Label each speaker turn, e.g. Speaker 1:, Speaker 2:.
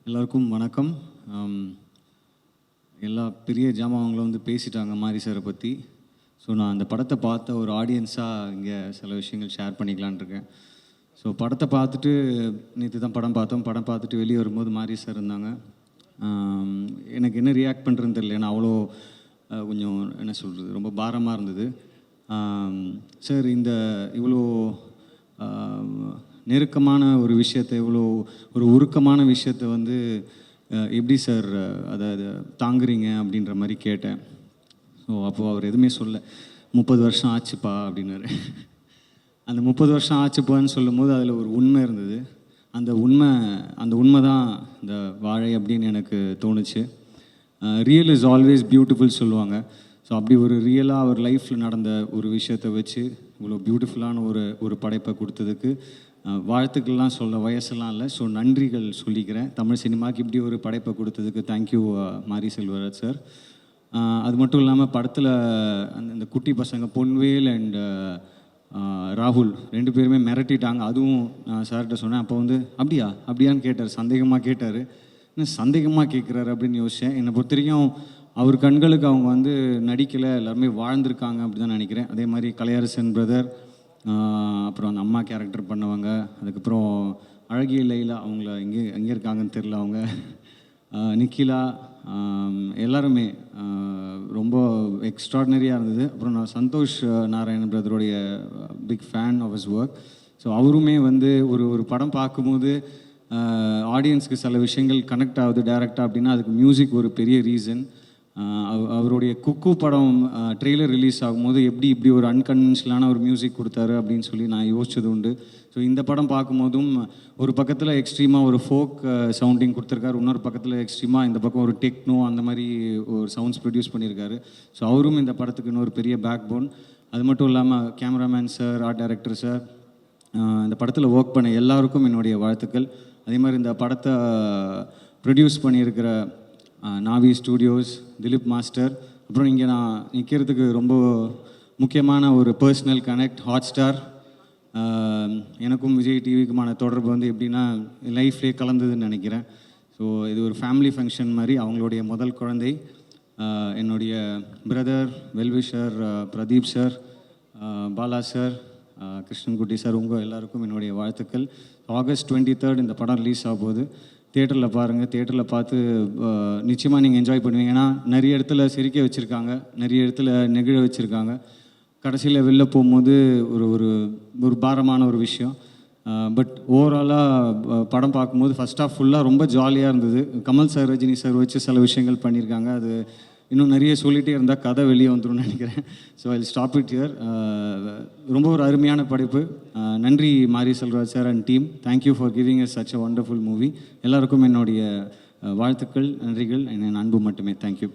Speaker 1: எல்லாருக்கும் வணக்கம். எல்லா பெரிய ஜாமான்களும் வந்து பேசிட்டாங்க மாரி சாரை பற்றி. ஸோ நான் அந்த படத்தை பார்த்த ஒரு ஆடியன்ஸாக இங்கே சில விஷயங்கள் ஷேர் பண்ணிக்கலான் இருக்கேன். ஸோ படத்தை பார்த்துட்டு நேற்று தான் படம் பார்த்தோம். படம் பார்த்துட்டு வெளியே வரும்போது மாரி சார் இருந்தாங்க. எனக்கு என்ன ரியாக்ட் பண்ணுறதுன்னு தெரியல. ஏன்னா அவ்வளோ கொஞ்சம் என்ன சொல்கிறது, ரொம்ப பாரமாக இருந்தது. சார் இந்த இவ்வளோ நெருக்கமான ஒரு விஷயத்தை, இவ்வளோ ஒரு உருக்கமான விஷயத்தை வந்து எப்படி சார் அதை தாங்குறீங்க அப்படின்ற மாதிரி கேட்டேன். ஸோ அப்போது அவர் எதுவுமே சொல்ல, 30 வருஷம் ஆச்சுப்பா அப்படின்னாரு. அந்த 30 வருஷம் ஆச்சுப்பான்னு சொல்லும்போது அதில் ஒரு உண்மை இருந்தது. அந்த உண்மை தான் இந்த வாழை அப்படின்னு எனக்கு தோணுச்சு. ரியல் இஸ் ஆல்வேஸ் பியூட்டிஃபுல் சொல்லுவாங்க. ஸோ அப்படி ஒரு ரியலாக அவர் லைஃப்பில் நடந்த ஒரு விஷயத்தை வச்சு இவ்வளோ பியூட்டிஃபுல்லான ஒரு படைப்பை கொடுத்ததுக்கு வாழ்த்துக்கள்லாம் சொல்ல வயசெல்லாம் இல்லை. ஸோ நன்றிகள் சொல்லிக்கிறேன். தமிழ் சினிமாவுக்கு இப்படி ஒரு படைப்பை கொடுத்ததுக்கு தேங்க்யூ மாரி செல்வராஜ் சார். அது மட்டும் இல்லாமல் படத்தில் அந்த குட்டி பசங்க பொன்வேல் அண்ட் ராகுல் 2 பேருமே மிரட்டிட்டாங்க. அதுவும் சார்கிட்ட சொன்னேன். அப்போ வந்து அப்படியான்னு கேட்டார், சந்தேகமாக கேட்டார். என்ன சந்தேகமாக கேட்குறாரு அப்படின்னு யோசித்தேன். என்னை பொறுத்த வரைக்கும் அவர் கண்களுக்கு அவங்க வந்து நடிக்கலை, எல்லாருமே வாழ்ந்திருக்காங்க அப்படி தான் நினைக்கிறேன். அதே மாதிரி கலையரசன் பிரதர், அப்புறம் அந்த அம்மா கேரக்டர் பண்ணவங்க, அதுக்கப்புறம் அழகிய லைலா, அவங்கள எங்கே இருக்காங்கன்னு தெரில, அவங்க நிக்கிலா, எல்லாருமே ரொம்ப எக்ஸ்ட்ராடினரியாக இருந்தது. அப்புறம் நான் சந்தோஷ் நாராயணன் பிரதருடைய big fan of his work. So அவருமே வந்து ஒரு படம் பார்க்கும்போது ஆடியன்ஸ்க்கு சில விஷயங்கள் கனெக்ட் ஆகுது டைரெக்டாக அப்படின்னா அதுக்கு மியூசிக் ஒரு பெரிய ரீசன். அவருடைய குக்கு படம் ட்ரெய்லர் ரிலீஸ் ஆகும்போது இப்படி ஒரு அன்கன்வென்ஷனலான ஒரு மியூசிக் கொடுத்தாரு அப்படின்னு சொல்லி நான் யோசிச்சது உண்டு. ஸோ இந்த படம் பார்க்கும்போதும் ஒரு பக்கத்தில் எக்ஸ்ட்ரீமாக ஒரு ஃபோக் சவுண்டிங் கொடுத்துருக்காரு, இன்னொரு பக்கத்தில் எக்ஸ்ட்ரீமாக இந்த பக்கம் ஒரு டெக்னோ அந்த மாதிரி ஒரு சவுண்ட்ஸ் ப்ரொடியூஸ் பண்ணியிருக்காரு. ஸோ அவரும் இந்த படத்துக்கு இன்னொரு பெரிய பேக் போன். அது மட்டும் இல்லாமல் cameraman sir, art director sir, இந்த படத்தில் ஒர்க் பண்ண எல்லாருக்கும் என்னுடைய வாழ்த்துக்கள். அதே மாதிரி இந்த படத்தை ப்ரொடியூஸ் பண்ணியிருக்கிற நாவி ஸ்டூடியோஸ், திலீப் மாஸ்டர், அப்புறம் இங்கே நான் நிற்கிறதுக்கு ரொம்ப முக்கியமான ஒரு பர்சனல் கனெக்ட் ஹாட்ஸ்டார். எனக்கும் விஜய் டிவிக்குமான தொடர்பு வந்து எப்படின்னா லைஃப்லேயே கலந்ததுன்னு நினைக்கிறேன். ஸோ இது ஒரு ஃபேமிலி ஃபங்க்ஷன் மாதிரி. அவங்களுடைய முதல் குழந்தை என்னுடைய brother well-wisher Pradeep sir, Bala sir, Krishnankutty sir, உங்கள் எல்லாருக்கும் என்னுடைய வாழ்த்துக்கள். ஆகஸ்ட் 23 இந்த படம் ரிலீஸ் ஆக போகுது. தியேட்டரில் பாருங்கள். தியேட்டரில் பார்த்து நிச்சயமாக நீங்கள் என்ஜாய் பண்ணுவீங்க. ஏன்னா நிறைய இடத்துல சிரிக்க வச்சுருக்காங்க, நிறைய இடத்துல நெகிழ வச்சுருக்காங்க. கடைசியில் வெளில போகும்போது ஒரு பாரமான ஒரு விஷயம். பட் ஓவராலாக படம் பார்க்கும்போது ஃபஸ்ட் ஹாஃப் ஃபுல்லாக ரொம்ப ஜாலியாக இருந்தது. கமல் சார், ரஜினி சார் வச்சு சில விஷயங்கள் பண்ணியிருக்காங்க. அது இன்னும் நிறைய சொல்லிகிட்டே இருந்தால் கதை வெளியே வந்துடும் நினைக்கிறேன். So I stop it here. ரொம்ப ஒரு அருமையான படைப்பு. நன்றி மாரி Selvaraj sir and team. Thank you for giving us such a wonderful movie. எல்லாருக்கும் என்னுடைய வாழ்த்துக்கள், நன்றிகள், என் அன்பு மட்டுமே. தேங்க்யூ.